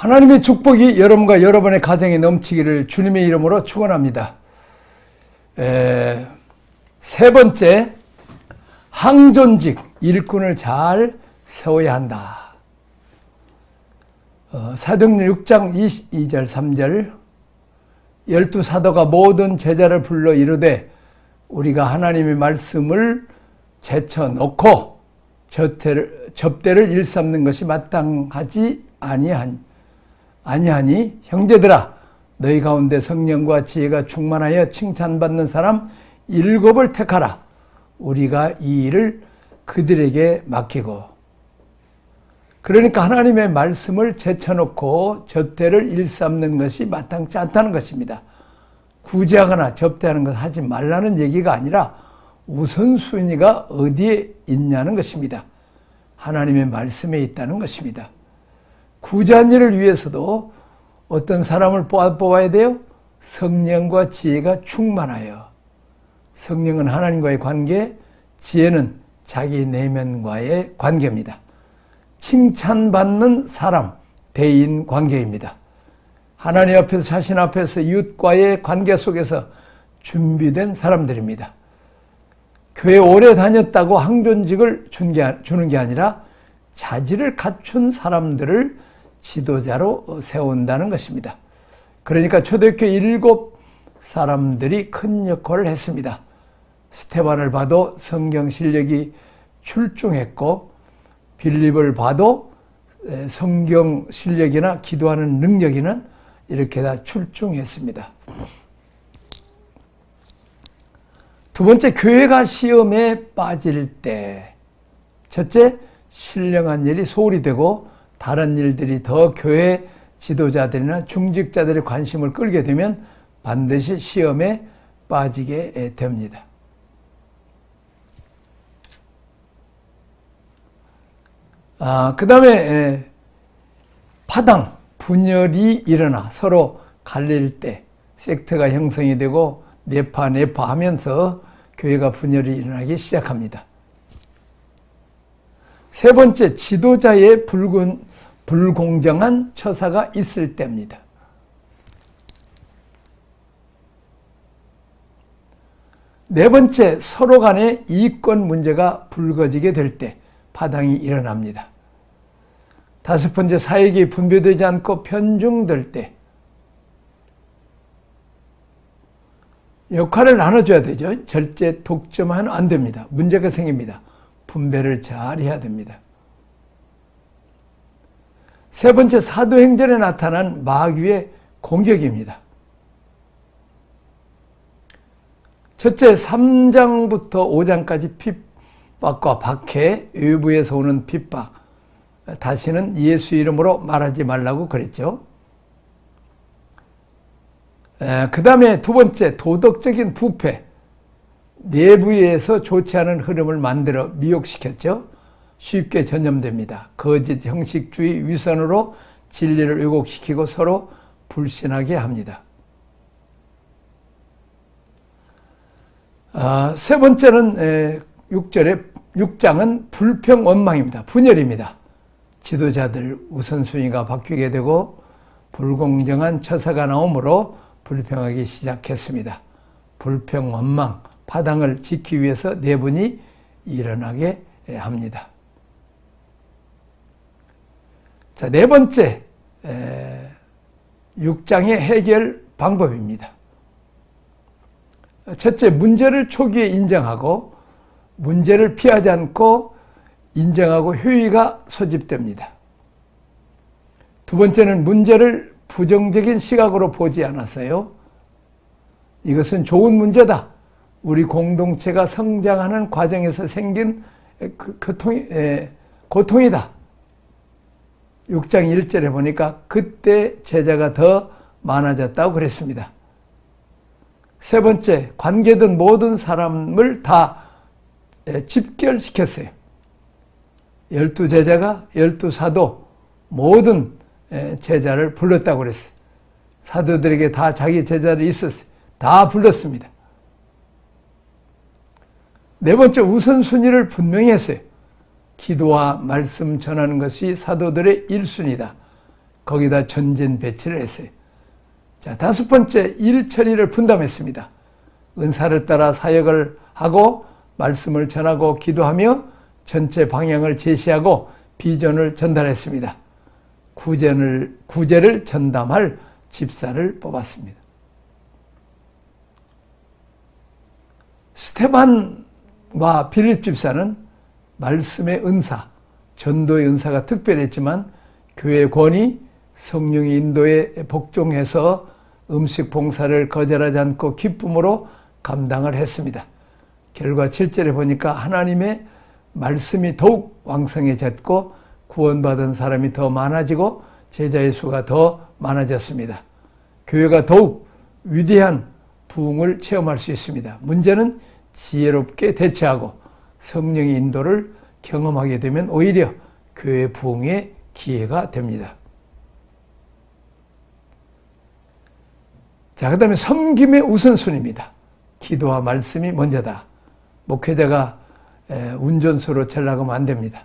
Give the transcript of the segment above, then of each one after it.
하나님의 축복이 여러분과 여러분의 가정에 넘치기를 주님의 이름으로 축원합니다. 세 번째, 항존직, 일꾼을 잘 세워야 한다. 사도행전 6장 22절 3절, 12사도가 모든 제자를 불러 이르되 우리가 하나님의 말씀을 제쳐놓고 접대를 일삼는 것이 마땅하지 아니하니 형제들아, 너희 가운데 성령과 지혜가 충만하여 칭찬받는 사람 7을 택하라. 우리가 이 일을 그들에게 맡기고. 그러니까 하나님의 말씀을 제쳐놓고 접대를 일삼는 것이 마땅치 않다는 것입니다. 구제하거나 접대하는 것 하지 말라는 얘기가 아니라 우선순위가 어디에 있냐는 것입니다. 하나님의 말씀에 있다는 것입니다. 구제한 일을 위해서도 어떤 사람을 뽑아야 돼요? 성령과 지혜가 충만하여. 성령은 하나님과의 관계, 지혜는 자기 내면과의 관계입니다. 칭찬받는 사람, 대인 관계입니다. 하나님 앞에서, 자신 앞에서 이웃과의 관계 속에서 준비된 사람들입니다. 교회 오래 다녔다고 항존직을 주는 게 아니라 자질을 갖춘 사람들을 지도자로 세운다는 것입니다. 그러니까 초대교회 7 사람들이 큰 역할을 했습니다. 스테반을 봐도 성경 실력이 출중했고, 빌립을 봐도 성경 실력이나 기도하는 능력에는 이렇게 다 출중했습니다. 두 번째, 교회가 시험에 빠질 때, 첫째, 신령한 일이 소홀히 되고 다른 일들이 더 교회 지도자들이나 중직자들의 관심을 끌게 되면 반드시 시험에 빠지게 됩니다. 그 다음에 파당, 분열이 일어나 서로 갈릴 때 섹트가 형성이 되고 내파 하면서 교회가 분열이 일어나기 시작합니다. 세 번째, 지도자의 불공정한 처사가 있을 때입니다. 네 번째, 서로 간의 이권 문제가 불거지게 될 때 파당이 일어납니다. 다섯 번째, 사역이 분배되지 않고 편중될 때 역할을 나눠줘야 되죠. 절제 독점하면 안 됩니다. 문제가 생깁니다. 분배를 잘 해야 됩니다. 세 번째, 사도행전에 나타난 마귀의 공격입니다. 첫째, 3장부터 5장까지 핍박과 박해, 외부에서 오는 핍박, 다시는 예수 이름으로 말하지 말라고 그랬죠. 그 다음에 두 번째, 도덕적인 부패, 내부에서 좋지 않은 흐름을 만들어 미혹시켰죠. 쉽게 전염됩니다. 거짓 형식주의 위선으로 진리를 왜곡시키고 서로 불신하게 합니다. 세 번째는 6장은 불평 원망입니다. 분열입니다. 지도자들 우선순위가 바뀌게 되고 불공정한 처사가 나오므로 불평하기 시작했습니다. 불평 원망, 파당을 지키기 위해서 내분이 일어나게 합니다. 자, 네 번째, 6장의 해결 방법입니다. 첫째, 문제를 초기에 인정하고 문제를 피하지 않고 인정하고 효의가 소집됩니다. 두 번째는 문제를 부정적인 시각으로 보지 않았어요. 이것은 좋은 문제다. 우리 공동체가 성장하는 과정에서 생긴 고통이다. 6장 1절에 보니까 그때 제자가 더 많아졌다고 그랬습니다. 세 번째, 관계된 모든 사람을 다 집결시켰어요. 12제자가 12사도 모든 제자를 불렀다고 그랬어요. 사도들에게 다 자기 제자들이 있었어요. 다 불렀습니다. 네 번째, 우선순위를 분명히 했어요. 기도와 말씀 전하는 것이 사도들의 1순위다. 거기다 전진 배치를 했어요. 자, 다섯 번째, 일 처리를 분담했습니다. 은사를 따라 사역을 하고 말씀을 전하고 기도하며 전체 방향을 제시하고 비전을 전달했습니다. 구제를 전담할 집사를 뽑았습니다. 스테반과 빌립 집사는 말씀의 은사, 전도의 은사가 특별했지만 교회 권위, 성령의 인도에 복종해서 음식 봉사를 거절하지 않고 기쁨으로 감당을 했습니다. 결과 7절에 보니까 하나님의 말씀이 더욱 왕성해졌고 구원받은 사람이 더 많아지고 제자의 수가 더 많아졌습니다. 교회가 더욱 위대한 부흥을 체험할 수 있습니다. 문제는 지혜롭게 대처하고 성령의 인도를 경험하게 되면 오히려 교회 부흥의 기회가 됩니다. 자, 그 다음에 섬김의 우선순위입니다. 기도와 말씀이 먼저다. 목회자가 운전수로 전락하면 안 됩니다.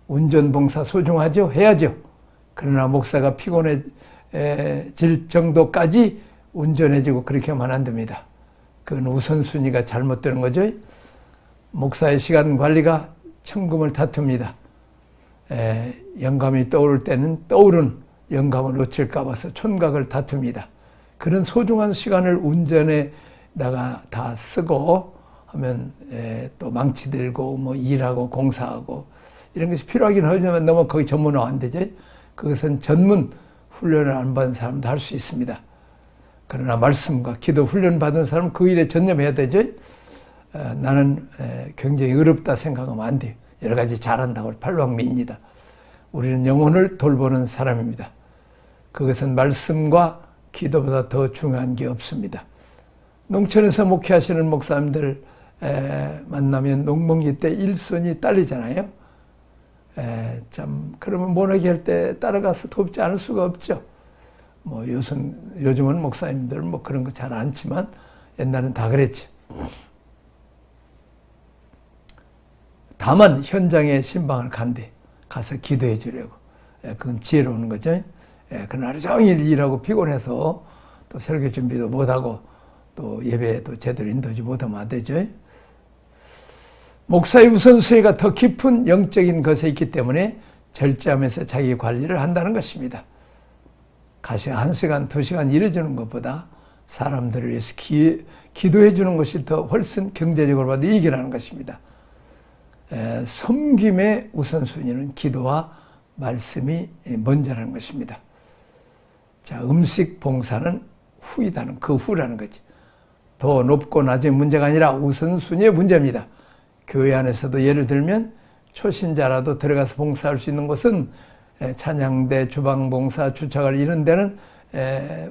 운전봉사 소중하죠? 해야죠. 그러나 목사가 피곤해질 정도까지 운전해주고 그렇게 하면 안 됩니다. 그건 우선순위가 잘못되는 거죠. 목사의 시간 관리가 천금을 다툽니다. 영감이 떠오를 때는 떠오른 영감을 놓칠까 봐서 촌각을 다툽니다. 그런 소중한 시간을 운전에다가 다 쓰고 하면 또 망치들고 뭐 일하고 공사하고 이런 것이 필요하긴 하지만 너무 거기 전문화 안 되죠. 그것은 전문 훈련을 안 받은 사람도 할 수 있습니다. 그러나 말씀과 기도 훈련 받은 사람은 그 일에 전념해야 되죠. 나는 굉장히 어렵다 생각하면 안 돼요. 여러 가지 잘한다고 팔방미인이다. 우리는 영혼을 돌보는 사람입니다. 그것은 말씀과 기도보다 더 중요한 게 없습니다. 농촌에서 목회하시는 목사님들 만나면 농번기 때 일손이 딸리잖아요. 참 그러면 모내기 할 때 따라가서 돕지 않을 수가 없죠. 뭐 요즘은 목사님들 뭐 그런 거 잘 않지만 옛날엔 다 그랬죠. 다만 현장에 신방을 간대 가서 기도해 주려고. 그건 지혜로운 거죠. 그날 하루 종일 일하고 피곤해서 또 설교 준비도 못하고 또 예배도 제대로 인도하지 못하면 안 되죠. 목사의 우선순위가 더 깊은 영적인 것에 있기 때문에 절제하면서 자기 관리를 한다는 것입니다. 가시 1시간, 2시간 일해주는 것보다 사람들을 위해서 기도해 주는 것이 더 훨씬 경제적으로 봐도 이익이라는 것입니다. 섬김의 우선순위는 기도와 말씀이 먼저라는 것입니다. 자, 음식 봉사는 후이다는 그 후라는 거지. 더 높고 낮은 문제가 아니라 우선순위의 문제입니다. 교회 안에서도 예를 들면 초신자라도 들어가서 봉사할 수 있는 곳은 찬양대, 주방봉사, 주차관 이런 데는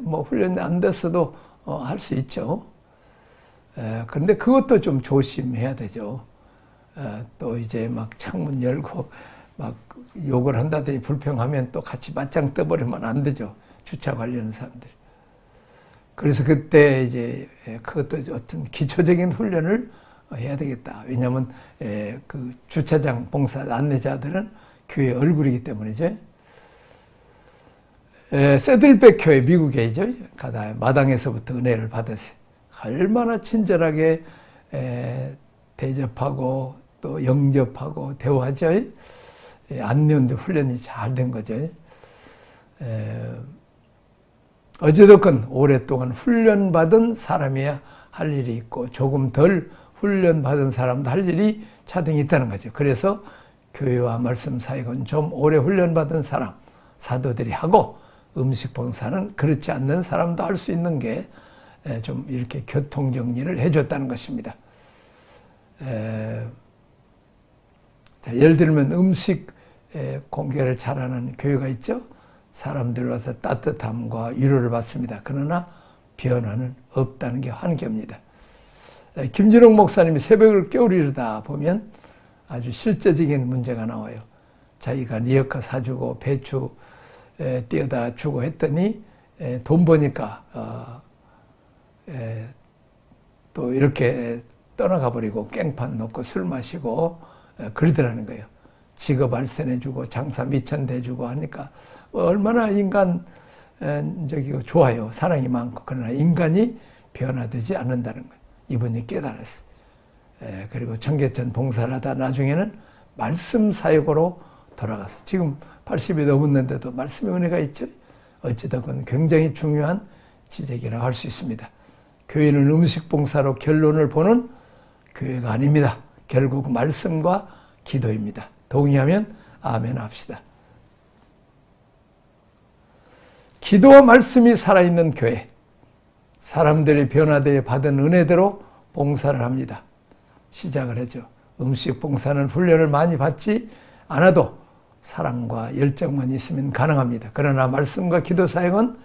뭐 훈련 안 됐어도 할 수 있죠. 그런데 그것도 좀 조심해야 되죠. 또 이제 막 창문 열고 막 욕을 한다더니 불평하면 또 같이 맞짱 떠버리면 안 되죠. 주차 관리하는 사람들. 그래서 그때 이제 그것도 어떤 기초적인 훈련을 해야 되겠다. 왜냐하면 그 주차장 봉사 안내자들은 교회 얼굴이기 때문이죠. 세들백 교회 미국에죠. 가다 마당에서부터 은혜를 받았어요. 얼마나 친절하게 대접하고 또 영접하고 대화하죠. 안내원들 훈련이 잘 된 거죠. 어찌됐건 오랫동안 훈련받은 사람이야 할 일이 있고 조금 덜 훈련받은 사람도 할 일이 차등이 있다는 거죠. 그래서 교회와 말씀 사역은 좀 오래 훈련받은 사람, 사도들이 하고 음식 봉사는 그렇지 않는 사람도 할 수 있는 게 좀 이렇게 교통 정리를 해줬다는 것입니다. 자, 예를 들면 음식 공개를 잘하는 교회가 있죠. 사람들 와서 따뜻함과 위로를 받습니다. 그러나 변화는 없다는 게 한계입니다. 김준홍 목사님이 새벽을 깨우리다 보면 아주 실제적인 문제가 나와요. 자기가 리어카 사주고 배추 띄어다 주고 했더니 돈 버니까 또 이렇게 떠나가 버리고 깽판 놓고 술 마시고 그러더라는 거예요. 직업 알선해주고 장사 미천대주고 하니까 얼마나 인간 좋아요. 사랑이 많고. 그러나 인간이 변화되지 않는다는 거예요. 이분이 깨달았어요. 그리고 청계천 봉사를 하다 나중에는 말씀 사역으로 돌아가서 지금 80이 넘었는데도 말씀의 은혜가 있죠. 어찌됐건 굉장히 중요한 지적이라고 할 수 있습니다. 교회는 음식 봉사로 결론을 보는 교회가 아닙니다. 결국 말씀과 기도입니다. 동의하면 아멘 합시다. 기도와 말씀이 살아있는 교회, 사람들이 변화되어 받은 은혜대로 봉사를 합니다. 시작을 하죠. 음식 봉사는 훈련을 많이 받지 않아도 사랑과 열정만 있으면 가능합니다. 그러나 말씀과 기도 사역은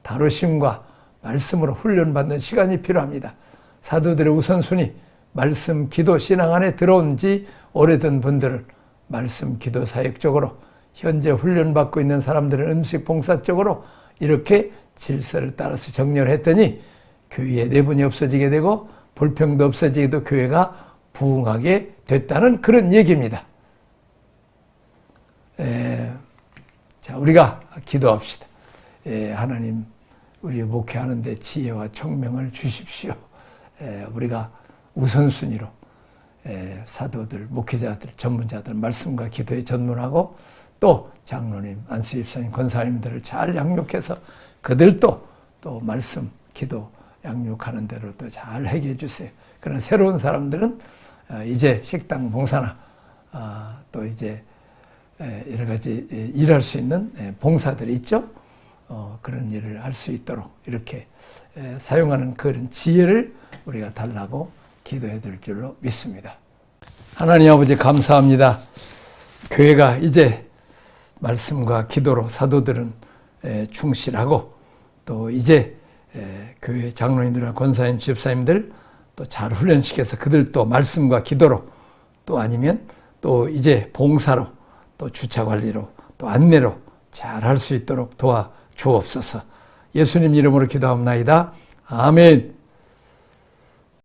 다루심과 말씀으로 훈련받는 시간이 필요합니다. 사도들의 우선순위, 말씀, 기도, 신앙 안에 들어온 지 오래된 분들은 말씀, 기도 사역 쪽으로, 현재 훈련받고 있는 사람들은 음식 봉사 쪽으로 이렇게 질서를 따라서 정렬을 했더니 교회의 내분이 없어지게 되고 불평도 없어지게 되고 교회가 부흥하게 됐다는 그런 얘기입니다. 자, 우리가 기도합시다. 하나님, 우리 목회하는데 지혜와 총명을 주십시오. 우리가 우선순위로 사도들, 목회자들, 전문자들 말씀과 기도에 전문하고 또 장로님, 안수집사님, 권사님들을 잘 양육해서 그들도 또 말씀, 기도 양육하는 대로 또 잘 하게 해주세요. 그러나 새로운 사람들은 이제 식당 봉사나 또 이제 여러 가지 일할 수 있는 봉사들이 있죠. 그런 일을 할 수 있도록 이렇게 사용하는 그런 지혜를 우리가 달라고 기도해 드릴 줄로 믿습니다. 하나님 아버지 감사합니다. 교회가 이제 말씀과 기도로 사도들은 충실하고 또 이제 교회 장로님들과 권사님, 집사님들 또 잘 훈련시켜서 그들도 말씀과 기도로 또 아니면 또 이제 봉사로 또 주차 관리로 또 안내로 잘 할 수 있도록 도와주옵소서. 예수님 이름으로 기도합나이다. 아멘.